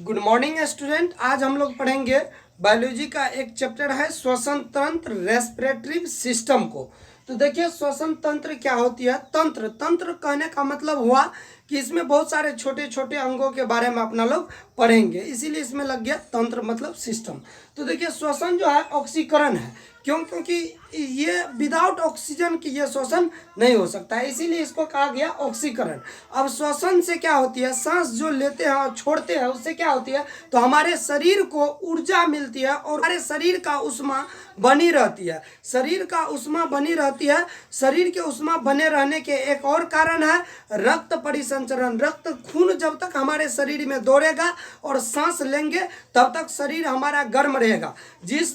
Good morning student. आज हम लोग पढ़ेंगे बायोलॉजी का एक चैप्टर है श्वसन तंत्र रेस्पिरेटरी सिस्टम को। तो देखिए श्वसन तंत्र क्या होती है। तंत्र तंत्र कहने का मतलब हुआ कि इसमें बहुत सारे छोटे छोटे अंगों के बारे में अपना लोग पढ़ेंगे, इसीलिए इसमें लग गया तंत्र मतलब सिस्टम। तो देखिए श्वसन जो है ऑक्सीकरण है, क्योंकि ये विदाउट ऑक्सीजन की ये श्वसन नहीं हो सकता है, इसीलिए इसको कहा गया ऑक्सीकरण। अब श्वसन से क्या होती है, सांस जो लेते हैं और छोड़ते हैं उससे क्या होती है, तो हमारे शरीर को ऊर्जा मिलती है और हमारे शरीर का ऊष्मा बनी रहती है। शरीर का ऊष्मा बनी रहती है। शरीर के ऊष्मा बने रहने के एक और कारण है रक्त परिसंचरण। रक्त खून जब तक हमारे शरीर में दौड़ेगा और सांस लेंगे तब तक शरीर हमारा गर्म रहेगा। जिस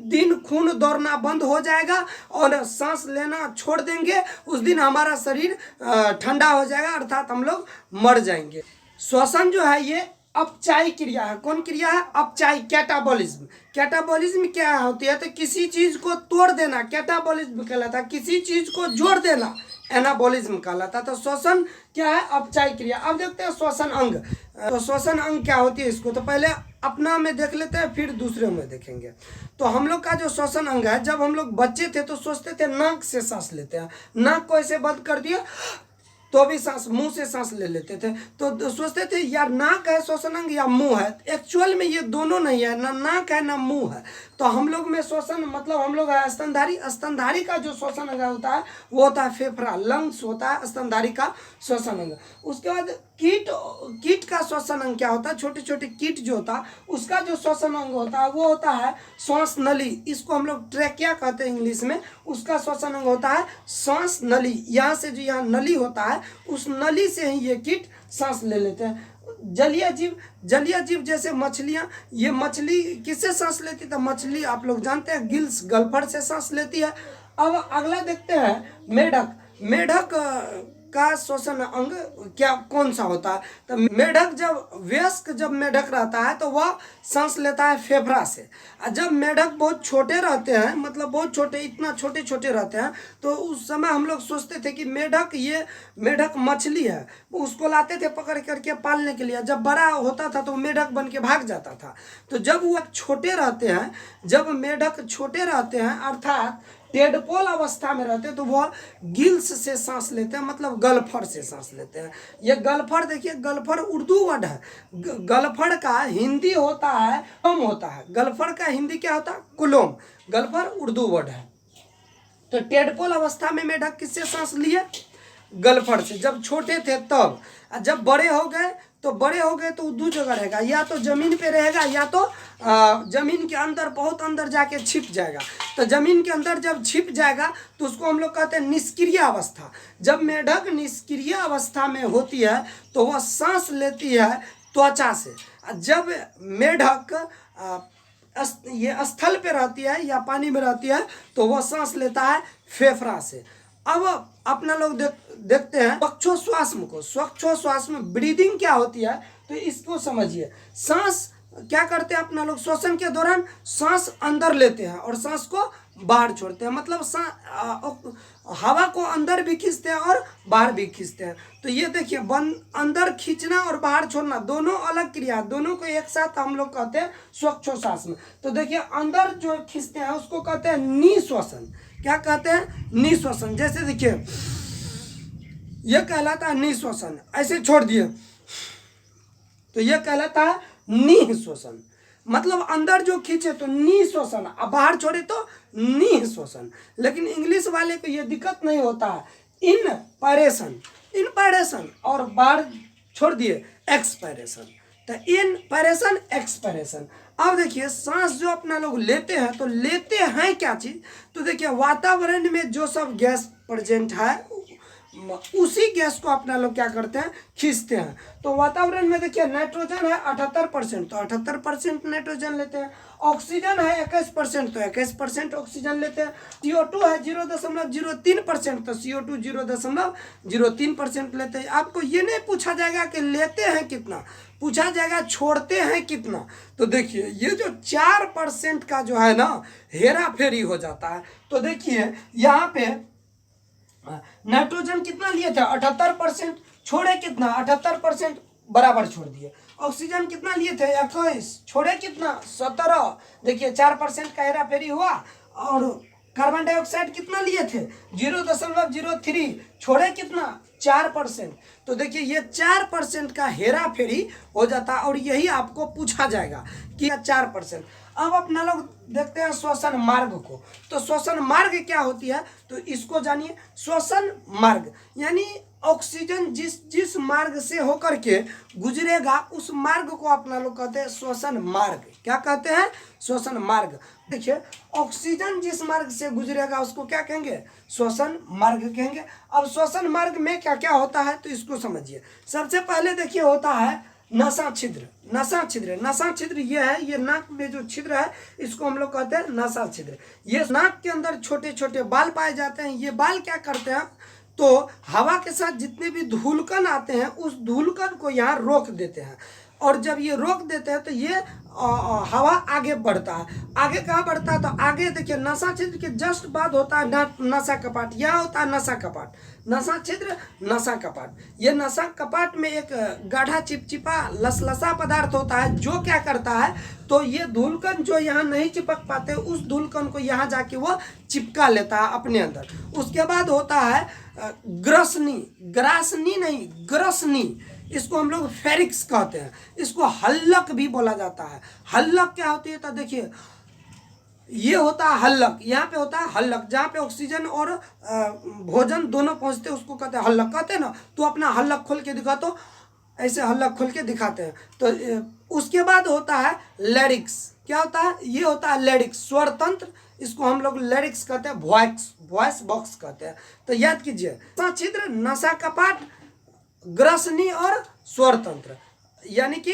दिन खून दौड़ना बंद हो जाएगा और सांस लेना छोड़ देंगे उस दिन हमारा शरीर ठंडा हो जाएगा, अर्थात हम लोग मर जाएंगे। श्वसन जो है ये अपचायी क्रिया है। कौन क्रिया है? अपचायी, कैटाबॉलिज्म। कैटाबॉलिज्म क्या होती है, तो किसी चीज को तोड़ देना कैटाबॉलिज्म कहलाता है, किसी चीज को जोड़ देना एनाबॉलिज्म कहलाता है। तो श्वसन क्या है? अपचायी क्रिया। अब देखते हैं श्वसन अंग। तो श्वसन अंग क्या होती है, इसको तो पहले अपना में देख लेते हैं फिर दूसरे में देखेंगे। तो हम लोग का जो श्वसन अंग है, जब हम लोग बच्चे थे तो सोचते थे नाक से सांस लेते हैं, नाक को ऐसे बंद कर दिया तो भी सांस, मुंह से सांस ले लेते थे। तो सोचते थे यार नाक है श्वसन अंग या मुंह है। एक्चुअल में ये दोनों नहीं है, ना नाक है ना मुंह है। तो हम लोग में श्वसन मतलब हम लोग है स्तनधारी। स्तनधारी का जो श्वसन अंग होता है वो होता है फेफड़ा, लंग्स होता है स्तनधारी का श्वसन अंग। उसके बाद कीट का श्वसन अंग क्या होता है, छोटे छोटे कीट जो होता है उसका जो श्वसन अंग होता है वो होता है श्वास नली। इसको हम लोग ट्रैकिया कहते हैं इंग्लिश में। उसका श्वसन अंग होता है श्वास नली। यहाँ से जो यहाँ नली होता है उस नली से ही ये कीट सांस ले लेते हैं। जलीय जीव जैसे मछलियां, ये मछली किससे सांस लेती है? तो मछली आप लोग जानते हैं गिल्स, गलफड़ से सांस लेती है। अब अगला देखते हैं मेढक। मेढक का श्वसन अंग क्या कौन सा होता है, तो मेढक जब मेढक रहता है तो वह सांस लेता है फेफड़ा से। जब मेढक बहुत छोटे रहते हैं, मतलब बहुत छोटे, इतना छोटे छोटे रहते हैं, तो उस समय हम लोग सोचते थे कि मेढक मछली है, उसको लाते थे पकड़ करके पालने के लिए। जब बड़ा होता था तो मेढक बन के भाग जाता था। तो जब वो छोटे रहते हैं, जब मेढक छोटे रहते हैं अर्थात टेडपोल अवस्था में रहते हैं, तो वह गिल्स से सांस लेते हैं, मतलब गलफड़ से सांस लेते हैं। ये गलफड़ देखिए, गलफड़ उर्दू वर्ड है। गलफड़ का हिंदी होता है कुलोम होता है। गलफड़ का हिंदी क्या होता है? कुलोम। गलफड़ उर्दू वर्ड है। तो टेडपोल अवस्था में मेढक किससे सांस लिए? गलफड़ से, जब छोटे थे तब। जब बड़े हो गए तो दो जगह रहेगा, या तो जमीन पे रहेगा या तो जमीन के अंदर, बहुत अंदर जाके छिप जाएगा। तो जमीन के अंदर जब छिप जाएगा तो उसको हम लोग कहते हैं निष्क्रिय अवस्था। जब मेढक निष्क्रिय अवस्था में होती है तो वह सांस लेती है त्वचा से। जब मेढक ये स्थल पे रहती है या पानी में रहती है तो वह सांस लेता है फेफड़ा से। अब अपना लोग देखते हैं श्वासोच्छ्वास को। श्वासोच्छ्वास में ब्रीदिंग क्या होती है, तो इसको समझिए। सांस क्या करते हैं अपना लोग, श्वसन के दौरान सांस अंदर लेते हैं और सांस को बाहर छोड़ते हैं, मतलब हवा को अंदर भी खींचते हैं और बाहर भी खींचते हैं। तो ये देखिए, अंदर खींचना और बाहर छोड़ना दोनों अलग क्रिया, दोनों को एक साथ हम लोग कहते हैं श्वासोच्छ्वास में। तो देखिए अंदर जो खींचते हैं उसको कहते हैं निश्वसन। क्या कहते हैं? निश्वसन। जैसे देखिए यह कहलाता है निश्वसन, ऐसे छोड़ दिए तो यह कहलाता है निःश्वसन। मतलब अंदर जो खींचे तो निःश्वसन, अब बाहर छोड़े तो निःश्वसन। लेकिन इंग्लिश वाले को यह दिक्कत नहीं होता है, इनपायरेशन और बाहर छोड़ दिए एक्सपायरेशन। तो इनपायरेशन एक्सपायरेशन। अब देखिए सांस जो अपना लोग लेते हैं तो लेते हैं क्या चीज, तो देखिए वातावरण में जो सब गैस प्रेजेंट है उसी गैस को अपना लोग क्या करते हैं, खींचते हैं। तो वातावरण में देखिए नाइट्रोजन है 78%, तो 78% नाइट्रोजन लेते हैं। ऑक्सीजन है 21%, तो 21% ऑक्सीजन लेते हैं। CO2 है 0.03%, तो CO2 0.03% लेते हैं। आपको ये नहीं पूछा जाएगा कि लेते हैं कितना, पूछा जाएगा छोड़ते हैं कितना। तो देखिए ये जो 4% का जो है ना हेरा फेरी हो जाता है। तो देखिए यहाँ पे नाइट्रोजन कितना लिए थे 78%, छोड़े कितना 78%, बराबर छोड़ दिए। ऑक्सीजन कितना लिए थे 21, छोड़े कितना 17, देखिए 4% का हेरा फेरी हुआ। और कार्बन डाइऑक्साइड कितना लिए थे 0.03, छोड़े कितना 4%। तो देखिए ये 4% का हेरा फेरी हो जाता है और यही आपको पूछा जाएगा कि 4%। अब अपना लोग देखते हैं श्वसन मार्ग को। तो श्वसन मार्ग क्या होती है तो इसको जानिए। श्वसन मार्ग यानी ऑक्सीजन जिस मार्ग से होकर के गुजरेगा उस मार्ग को अपना लोग कहते हैं श्वसन मार्ग। क्या कहते हैं श्वसन मार्ग। देखिए ऑक्सीजन जिस मार्ग से गुजरेगा उसको क्या कहेंगे श्वसन मार्ग कहेंगे। अब श्वसन मार्ग में क्या क्या होता है तो इसको समझिए। सबसे पहले देखिए होता है नसा छिद्र। नसा छिद्र, नसा छिद्र ये है, ये नाक में जो छिद्र है इसको हम लोग कहते हैं नसा छिद्र। ये नाक के अंदर छोटे छोटे बाल पाए जाते हैं। ये बाल क्या करते हैं तो हवा के साथ जितने भी धूलकण आते हैं उस धूलकण को यहाँ रोक देते हैं। और जब ये रोक देते हैं तो ये हवा आगे बढ़ता है। आगे कहाँ बढ़ता है तो आगे देखिए नसा छिद्र के जस्ट बाद होता है नसा कपाट। यहाँ होता है नसा कपाट, नसा छिद्र नसा कपाट। ये नसा कपाट में एक गाढ़ा चिपचिपा लसलसा पदार्थ होता है जो क्या करता है तो ये धूलकण जो यहाँ नहीं चिपक पाते उस धूलकण को यहाँ जाके वो चिपका लेता है अपने अंदर। उसके बाद होता है ग्रसनी, ग्रासनी नहीं ग्रसनी, इसको हम लोग फेरिक्स कहते हैं। इसको हल्लक भी बोला जाता है। हल्लक क्या होती है तो देखिए ये होता है हल्लक, यहाँ पे होता है हल्लक जहाँ पे ऑक्सीजन और भोजन दोनों पहुँचते हैं उसको कहते हैं हल्लक। कहते हैं ना तो अपना हल्लक खोल के दिखा, तो ऐसे हल्लक खोल के दिखाते हैं। तो उसके बाद होता है लैरिक्स। क्या होता है ये होता है लैरिक्स, स्वर तंत्र। इसको हम लोग लैरिक्स कहते हैं, वॉइस बॉक्स कहते हैं। तो याद कीजिए नसा छिद्र, नसा कपाट, ग्रसनी और स्वर तंत्र, यानी कि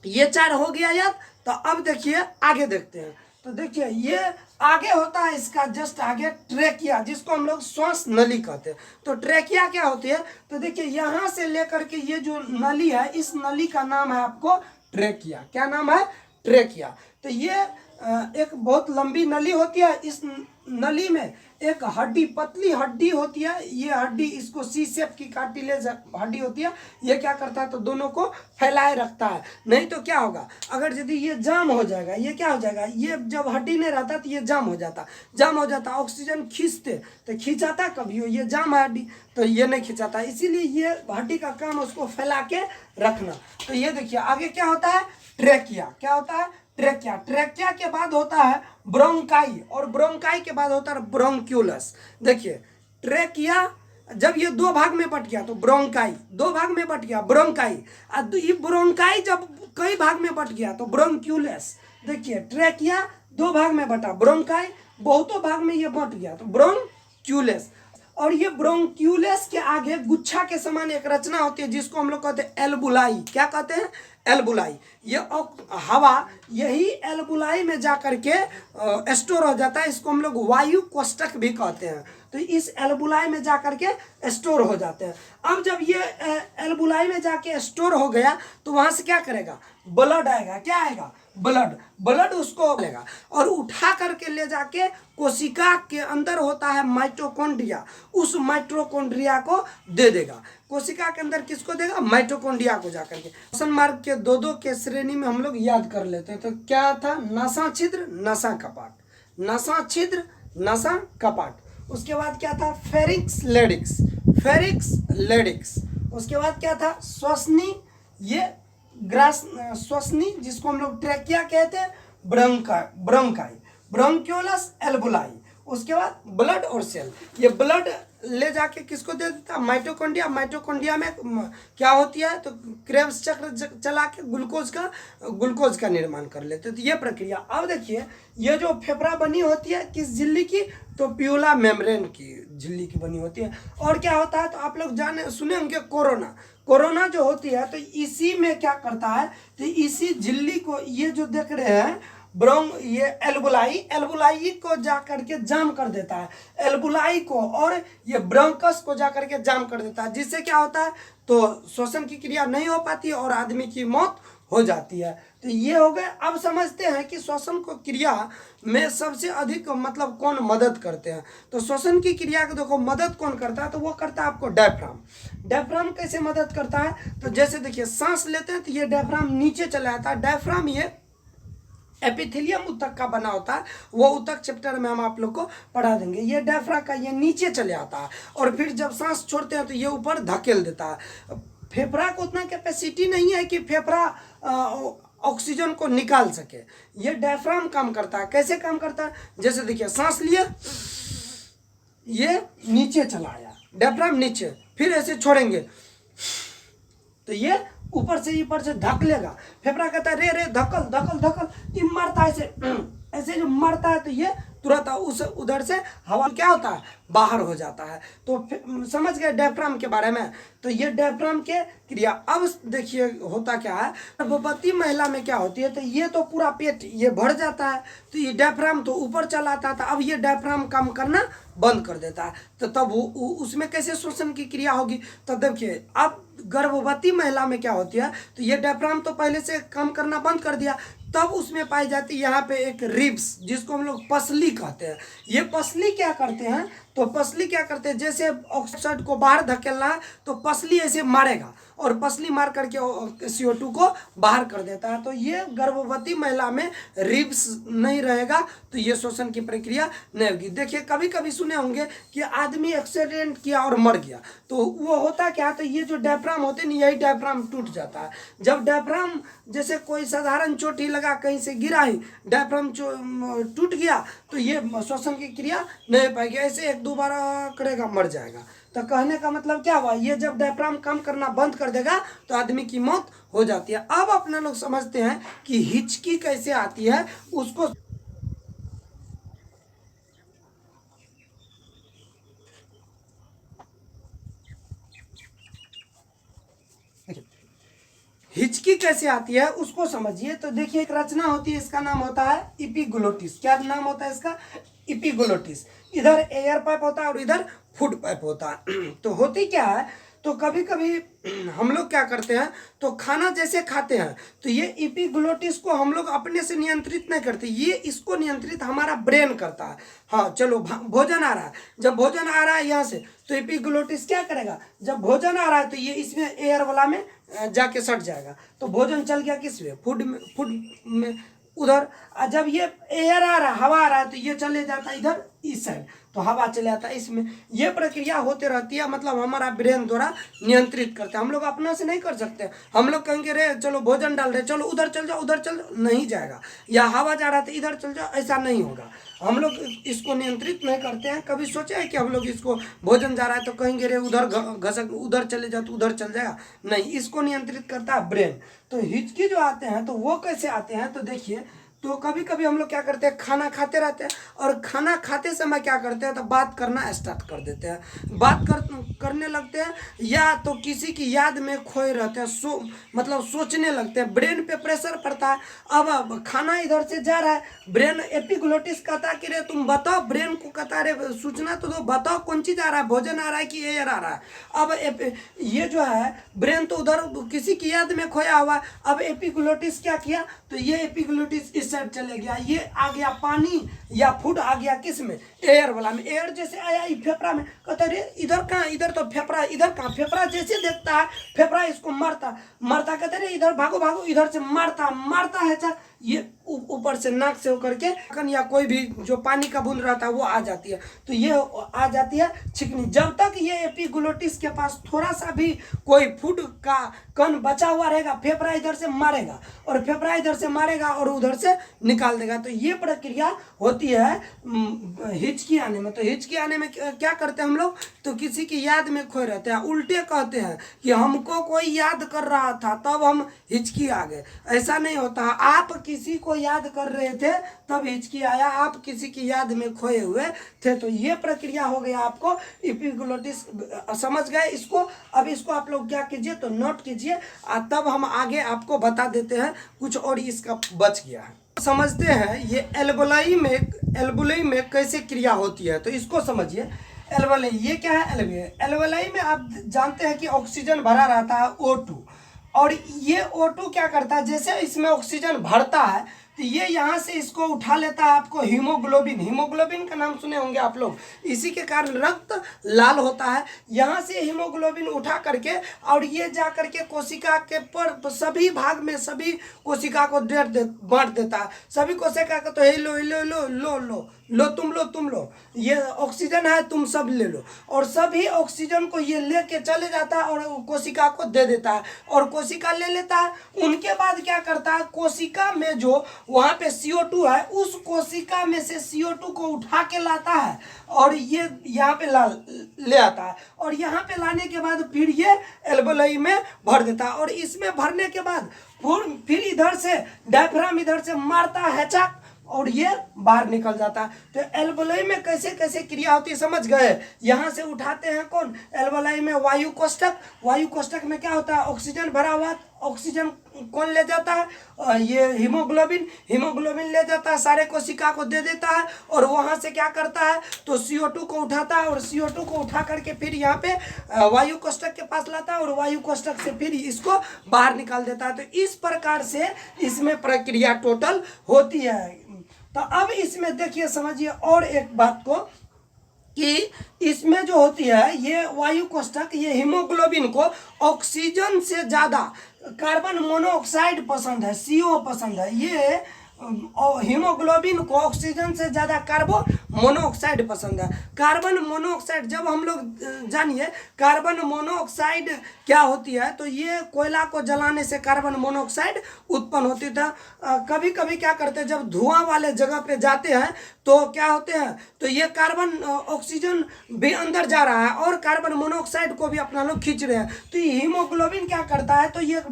ये 4 हो गया याद। तो अब देखिए आगे देखते हैं। तो देखिए ये आगे होता है इसका जस्ट आगे ट्रेकिया, जिसको हम लोग श्वास नली कहते हैं। तो ट्रेकिया क्या होती है तो देखिए यहाँ से लेकर के ये जो नली है इस नली का नाम है आपको ट्रेकिया। क्या नाम है ट्रेकिया। तो ये एक बहुत लंबी नली होती है। इस नली में एक हड्डी, पतली हड्डी होती है। ये हड्डी इसको सी शेप की कार्टिलेज हड्डी होती है। ये क्या करता है तो दोनों को फैलाए रखता है। नहीं तो क्या होगा अगर यदि ये जाम हो जाएगा, ये क्या हो जाएगा, ये जब हड्डी नहीं रहता तो ये जाम हो जाता। ऑक्सीजन खींचते तो खींचाता कभी हो, ये जाम है हड्डी तो ये नहीं खींचाता। इसीलिए ये हड्डी का काम उसको फैला के रखना। तो ये देखिए आगे क्या होता है ट्रेकिया। क्या होता है ट्रेकिया। ट्रेकिया के बाद होता है ब्रोंकाई और ब्रोंकाई के बाद होता है ब्रोंक्यूलस। देखिए ट्रेकिया जब ये 2 भाग में बट गया तो ब्रोंकाई, 2 भाग में बट गया ब्रोंकाई। ये ब्रोंकाई जब कई भाग में बट गया तो ब्रोंक्यूलस। देखिए ट्रेकिया 2 भाग में बटा, ब्रोंकाई बहुतों भाग में ये बट गया तो ब्रोंक्यूलस। और ये ब्रोंक्यूलस के आगे गुच्छा के समान एक रचना होती है जिसको हम लोग कहते हैं एल्बुलाई। क्या कहते हैं एल्बुलाई। ये हवा यही एल्बुलाई में जा करके स्टोर हो जाता है। इसको हम लोग वायु कोष्ठक भी कहते हैं। तो इस एल्बुलाई में जा करके स्टोर हो जाते हैं। अब जब ये एल्बुलाई में जाके स्टोर हो गया तो वहां से क्या करेगा ब्लड आएगा। क्या आएगा ब्लड उसको लेगा और उठा करके ले जाके कोशिका के अंदर होता है माइटोकॉन्ड्रिया, उस माइटोकॉन्ड्रिया को दे देगा। कोशिका के अंदर किसको देगा माइटोकॉन्ड्रिया को जाकर के। श्वसन मार्ग के 2 के श्रेणी में हम लोग याद कर लेते हैं। तो क्या था नसा छिद्र नसा कपाट, नसा छिद्र नसा कपाट। उसके बाद क्या था फेरिक्स लेडिक्स, फेरिक्स लेडिक्स। उसके बाद क्या था श्वसनी, ये श्वसनी जिसको हम लोग ट्रेकिया कहते हैं, ब्रोंकाई, ब्रोंक्यूलस एल्बुलाई। उसके बाद ब्लड और सेल, ये ब्लड ले जाके किसको दे देता माइटोकॉन्ड्रिया। माइटोकॉन्ड्रिया में क्या होती है तो क्रेब्स चक्र चला के ग्लूकोज का निर्माण कर लेते हैं। तो ये प्रक्रिया। अब देखिए ये जो फेफड़ा बनी होती है किस झिल्ली की तो प्यूला मेम्ब्रेन की झिल्ली की बनी होती है। और क्या होता है तो आप लोग सुने होंगे कोरोना जो होती है तो इसी में क्या करता है तो इसी झिल्ली को ये जो देख रहे हैं ये एल्बुलाई एल्बुलाई को जा करके जाम कर देता है, एल्बुलाई को, और ये ब्रोंकस को जा करके जाम कर देता है, जिससे क्या होता है तो श्वसन की क्रिया नहीं हो पाती है और आदमी की मौत हो जाती है। तो ये हो गए। अब समझते हैं कि श्वसन को क्रिया में सबसे अधिक मतलब कौन मदद करते हैं। तो श्वसन की क्रिया को देखो मदद कौन करता है, तो वो करता है आपको डायफ्राम। डायफ्राम कैसे मदद करता है, तो जैसे देखिए सांस लेते हैं तो ये डायफ्राम नीचे चला जाता है। डायफ्राम ये एपिथेलियम ऊतक का बना होता है, वो ऊतक चैप्टर में हम आप लोग को पढ़ा देंगे। ये डायफ्राम का ये नीचे चले आता है और फिर जब सांस छोड़ते हैं तो ये ऊपर धकेल देता है। फेफड़ा को उतना कैपेसिटी नहीं है कि फेफड़ा ऑक्सीजन को निकाल सके, ये डायफ्राम काम करता है। कैसे काम करता है, जैसे देखिए सांस लिए, ये नीचे चला आया डायफ्राम नीचे, फिर ऐसे छोड़ेंगे तो ये ऊपर से धक लेगा। फेफड़ा कहता है रे रे धकल धकल धकल, ये मरता है ऐसे ऐसे जो मरता है तो ये तुरंत उस उधर से हवा क्या होता है बाहर हो जाता है। तो समझ गए डायफ्राम के बारे में। तो ये डायफ्राम के क्रिया। अब देखिए होता क्या है, गर्भवती महिला में क्या होती है, तो ये तो पूरा पेट ये भर जाता है तो ये डायफ्राम तो ऊपर चला आता था, अब ये डायफ्राम काम करना बंद कर देता है। तो तब उसमें कैसे श्वसन की क्रिया होगी, तब देखिए अब गर्भवती महिला में क्या होती है, तो ये डायफ्राम तो पहले से काम करना बंद कर दिया, तब उसमें पाई जाती है यहाँ पे एक रिब्स, जिसको हम लोग पसली कहते हैं। ये पसली क्या करते हैं, तो पसली क्या करते हैं, जैसे ऑक्साइड को बाहर धकेलना है तो पसली ऐसे मारेगा और पसली मार करके CO2 को बाहर कर देता है। तो ये गर्भवती महिला में रिब्स नहीं रहेगा तो ये श्वसन की प्रक्रिया नहीं होगी। देखिए कभी कभी सुने होंगे कि आदमी एक्सीडेंट किया और मर गया, तो वो होता क्या, तो ये जो डायफ्राम होते हैं यही डायफ्राम टूट जाता है। जब डायफ्राम जैसे कोई साधारण चोट ही लगा, कहीं से गिरा ही डायफ्राम टूट गया तो ये श्वसन की क्रिया नहीं पाएगी, ऐसे एक दो बार करेगा मर जाएगा। तो कहने का मतलब क्या हुआ, ये जब डायफ्राम काम करना बंद कर देगा तो आदमी की मौत हो जाती है। अब अपने लोग समझते हैं कि हिचकी कैसे आती है उसको। हिचकी कैसे आती है उसको समझिए। तो देखिए एक रचना होती है, इसका नाम होता है इपिग्लोटिस। क्या नाम होता है इसका, इपिग्लोटिस। इधर एयर पाइप होता है और इधर फूड पाइप होता है। तो होती क्या है, तो कभी कभी हम लोग क्या करते हैं, तो खाना जैसे खाते हैं तो ये इपिग्लोटिस को हम लोग अपने से नियंत्रित नहीं करते, ये इसको नियंत्रित हमारा ब्रेन करता है। हाँ चलो भोजन आ रहा है, जब भोजन आ रहा है यहाँ से तो इपिग्लोटिस क्या करेगा, जब भोजन आ रहा है तो ये इसमें एयर वाला में जाके सट जाएगा, तो भोजन चल गया किस में, फूड में उधर। जब ये एयर आ रहा है, हवा आ रहा है, तो ये चले जाता है इधर इस साइड, तो हवा चले जाता है इसमें। ये प्रक्रिया होते रहती है, मतलब हमारा ब्रेन द्वारा नियंत्रित करते हैं। हम लोग अपना से नहीं कर सकते। हम लोग कहेंगे रे चलो भोजन डाल रहे, चलो उधर चल जाओ, उधर चल जाओ, नहीं जाएगा। या हवा जा रहा था इधर चल जाओ, ऐसा नहीं होगा। हम लोग इसको नियंत्रित नहीं करते हैं। कभी सोचा है कि हम लोग इसको भोजन जा रहा है तो कहेंगे रे उधर घसक उधर चले जाओ तो उधर चल जाएगा, नहीं, इसको नियंत्रित करता है ब्रेन। तो हिचकी जो आते हैं तो वो कैसे आते हैं, तो देखिए, तो कभी कभी हम लोग क्या करते हैं, खाना खाते रहते हैं और खाना खाते समय क्या करते हैं, तो बात करना स्टार्ट कर देते हैं, करने लगते हैं, या तो किसी की याद में खोए रहते हैं, मतलब सोचने लगते हैं, ब्रेन पे प्रेशर पड़ता है। अब खाना इधर से जा रहा है, ब्रेन एपिग्लोटिस कहता है कि रे तुम बताओ, ब्रेन को कहता है रे सूचना तो दो, बताओ कौन चीज़ आ रहा है, भोजन आ रहा है कि एयर आ रहा है। अब ये जो है ब्रेन तो उधर किसी की याद में खोया हुआ है। अब एपिग्लोटिस क्या किया, तो ये एपिग्लोटिस इस साइड चले गया, ये आ गया पानी या फूड आ गया किस में, एयर वाला में। एयर जैसे आया फेफड़ा में, कहते रे इधर कहाँ, इधर तो फेफड़ा, इधर कहाँ, फेफड़ा जैसे देखता है फेफड़ा इसको मारता कहते रे इधर भागो भागो, इधर से मारता है। अच्छा ये ऊपर से नाक से होकर के या कोई भी जो पानी का बूंद रहता है वो आ जाती है, तो ये आ जाती है छिकनी। जब तक ये एपिग्लोटिस के पास थोड़ा सा भी कोई फूड का कण बचा हुआ रहेगा, फेफड़ा इधर से मारेगा और फेफड़ा इधर से मारेगा और उधर से निकाल देगा। तो ये प्रक्रिया होती है हिचकी आने में। तो हिचकी आने में क्या करते हैं हम लोग, तो किसी की याद में खोए रहते हैं, उल्टे कहते हैं कि हमको कोई याद कर रहा था तब हम हिचकी आ गए। ऐसा नहीं होता, आप किसी को याद कर रहे थे तब हिचकी आया, आप किसी की याद में खोए हुए थे। तो ये प्रक्रिया हो गया आपको एपिग्लोटिस, समझ गए इसको। अब इसको आप लोग क्या कीजिए, तो नोट कीजिए, तब हम आगे आपको बता देते हैं कुछ और इसका बच गया है। समझते हैं ये एल्वोलाई में कैसे क्रिया होती है, तो इसको समझिए। एल्वोलाई ये क्या है? एल्वोलाई एल्वोलाई में आप जानते हैं कि ऑक्सीजन भरा रहता है O2, और ये O2 क्या करता है, जैसे इसमें ऑक्सीजन भरता है तो ये यहाँ से इसको उठा लेता है। आपको हीमोग्लोबिन, हीमोग्लोबिन का नाम सुने होंगे आप लोग, इसी के कारण रक्त लाल होता है। यहाँ से हीमोग्लोबिन उठा करके और ये जा करके कोशिका के पर सभी भाग में सभी कोशिका को बांट देता है। सभी कोशिका को तो लो लो लो लो लो लो तुम लो, ये ऑक्सीजन है तुम सब ले लो, और सभी ऑक्सीजन को ये लेके चले जाता है और कोशिका को दे देता है, और कोशिका ले लेता है। उनके बाद क्या करता है, कोशिका में जो वहाँ पे CO2 है, उस कोशिका में से CO2 को उठा के लाता है और ये यहाँ पे ले आता है, और यहाँ पे लाने के बाद फिर ये एल्वोलाई में भर देता है, और इसमें भरने के बाद फिर इधर से डायफ्राम इधर से मारता है चक, और ये बाहर निकल जाता है। तो एल्वोलाई में कैसे कैसे क्रिया होती है समझ गए। यहाँ से उठाते हैं कौन, एल्वोलाई में वायु कोष्ठक, वायु कोष्ठक में क्या होता है, ऑक्सीजन भरा हुआ, ऑक्सीजन कौन ले जाता है, ये हीमोग्लोबिन, हीमोग्लोबिन ले जाता है, सारे कोशिका को दे देता है, और वहाँ से क्या करता है तो CO2 को उठाता है, और CO2 को उठा करके फिर यहाँ पे वायु कोष्ठक के पास लाता है, और वायु कोष्ठक से फिर इसको बाहर निकाल देता है। तो इस प्रकार से इसमें प्रक्रिया टोटल होती है। तो अब इसमें देखिए समझिए और एक बात को, कि इसमें जो होती है ये वायु कोष्ठक, ये हीमोग्लोबिन को ऑक्सीजन से ज़्यादा कार्बन मोनोऑक्साइड पसंद है, CO पसंद है। ये हीमोग्लोबिन को ऑक्सीजन से ज़्यादा कार्बन मोनोऑक्साइड पसंद है। कार्बन मोनोऑक्साइड, जब हम लोग जानिए कार्बन मोनोऑक्साइड क्या होती है, तो ये कोयला को जलाने से कार्बन मोनोऑक्साइड उत्पन्न होती था। कभी कभी क्या करते हैं, जब धुआं वाले जगह पे जाते हैं तो क्या होते हैं, तो ये कार्बन ऑक्सीजन भी अंदर जा रहा है और कार्बन मोनोऑक्साइड को भी अपना लोग खींच रहे हैं। तो ये हीमोग्लोबिन क्या करता है, तो ये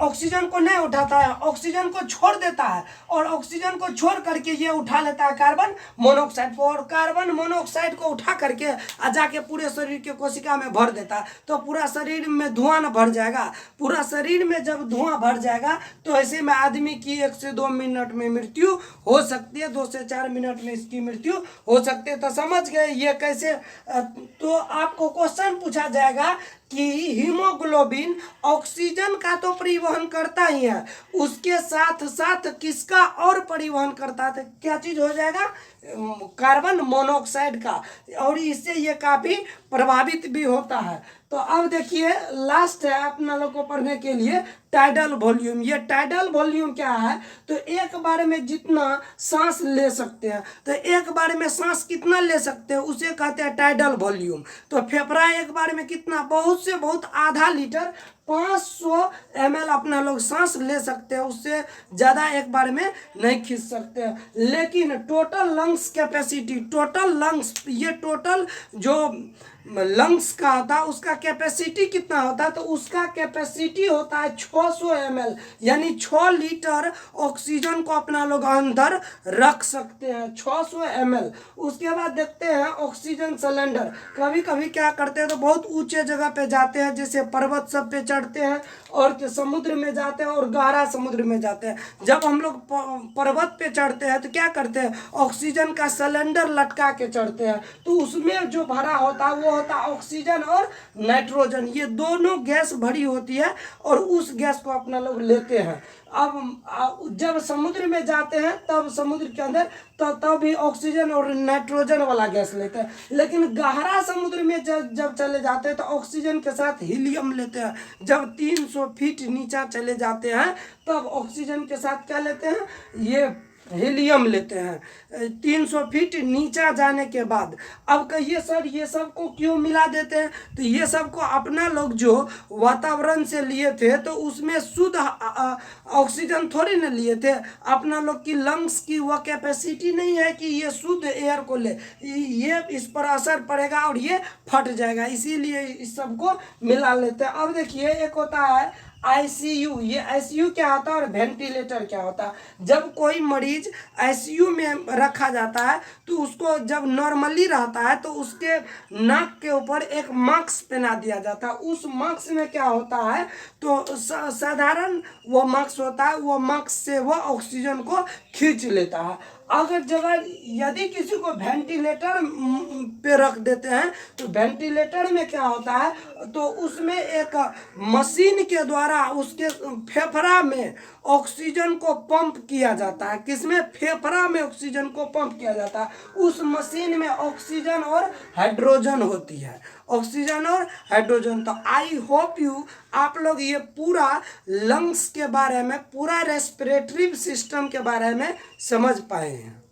ऑक्सीजन को नहीं उठाता है, ऑक्सीजन को छोड़ देता है, और ऑक्सीजन को छोड़ करके ये उठा लेता है कार्बन मोनोऑक्साइड को, और कार्बन मोनोऑक्साइड को उठा करके जाके पूरे शरीर के कोशिका में भर देता है। तो पूरा शरीर में धुआं न भर जाएगा, पूरा शरीर में जब धुआं भर जाएगा तो ऐसे में आदमी की 1 से 2 मिनट में मृत्यु हो सकती है, 2 से 4 मिनट में इसकी मृत्यु हो सकती है। तो समझ गए ये कैसे। तो आपको क्वेश्चन पूछा जाएगा कि हीमोग्लोबिन ऑक्सीजन का तो परिवहन करता ही है, उसके साथ साथ किसका और परिवहन करता है, तो क्या चीज हो जाएगा, कार्बन मोनोऑक्साइड का, और इससे ये काफी प्रभावित भी होता है। तो अब देखिए लास्ट है अपना लोग को पढ़ने के लिए टाइडल वॉल्यूम। ये टाइडल वॉल्यूम क्या है, तो एक बार में जितना सांस ले सकते हैं, तो एक बार में सांस कितना ले सकते हैं उसे कहते हैं टाइडल वॉल्यूम। तो फेफड़ा एक बार में कितना, बहुत से बहुत आधा लीटर 500 ml अपना लोग सांस ले सकते हैं, उससे ज़्यादा एक बार में नहीं खींच सकते हैं। लेकिन total lungs capacity, total lungs, ये टोटल जो लंग्स का होता है उसका कैपेसिटी कितना होता है, तो उसका कैपेसिटी होता है 600 ml, यानी 6 लीटर ऑक्सीजन को अपना लोग अंदर रख सकते हैं, 600 ml। उसके बाद देखते हैं ऑक्सीजन सिलेंडर। कभी कभी क्या करते हैं, तो बहुत ऊंचे जगह पे जाते हैं, जैसे पर्वत सब पे चढ़ते हैं और समुद्र में जाते हैं और गहरा समुद्र में जाते हैं। जब हम लोग पर्वत पे चढ़ते हैं तो क्या करते हैं, ऑक्सीजन का सिलेंडर लटका के चढ़ते हैं, तो उसमें जो भरा होता है वो होता है ऑक्सीजन और नाइट्रोजन, ये दोनों गैस भरी होती है और उस गैस को अपना लोग लेते हैं। अब जब समुद्र में जाते हैं तब समुद्र के अंदर तब भी ऑक्सीजन और नाइट्रोजन वाला गैस लेते हैं, लेकिन गहरा समुद्र में जब चले जाते हैं तो ऑक्सीजन के साथ हीलियम लेते हैं। जब 300 फीट नीचा चले जाते हैं तब ऑक्सीजन के साथ क्या लेते हैं, ये हीलियम लेते हैं 300 फीट नीचा जाने के बाद। अब कहिए सर ये सब को क्यों मिला देते हैं, तो ये सब को अपना लोग जो वातावरण से लिए थे तो उसमें शुद्ध ऑक्सीजन थोड़ी ना लिए थे, अपना लोग की लंग्स की वह कैपेसिटी नहीं है कि ये शुद्ध एयर को ले, ये इस पर असर पड़ेगा और ये फट जाएगा, इसीलिए इस सब को मिला लेते हैं। अब देखिए एक होता है आईसीयू, ये आईसीयू क्या होता है और वेंटिलेटर क्या होता है। जब कोई मरीज आईसीयू में रखा जाता है तो उसको जब नॉर्मली रहता है तो उसके नाक के ऊपर एक मास्क पहना दिया जाता है। उस मास्क में क्या होता है तो साधारण वो मास्क होता है, वो मास्क से वो ऑक्सीजन को खींच लेता है। अगर जगह यदि किसी को वेंटिलेटर पे रख देते हैं तो वेंटिलेटर में क्या होता है तो उसमें एक मशीन के द्वारा उसके फेफड़ा में ऑक्सीजन को पंप किया जाता है। किसमें? फेफड़ा में ऑक्सीजन को पंप किया जाता है। उस मशीन में ऑक्सीजन और हाइड्रोजन होती है, ऑक्सीजन और हाइड्रोजन। तो आई होप यू आप लोग ये पूरा लंग्स के बारे में, पूरा रेस्पिरेटरी सिस्टम के बारे में समझ पाए हैं।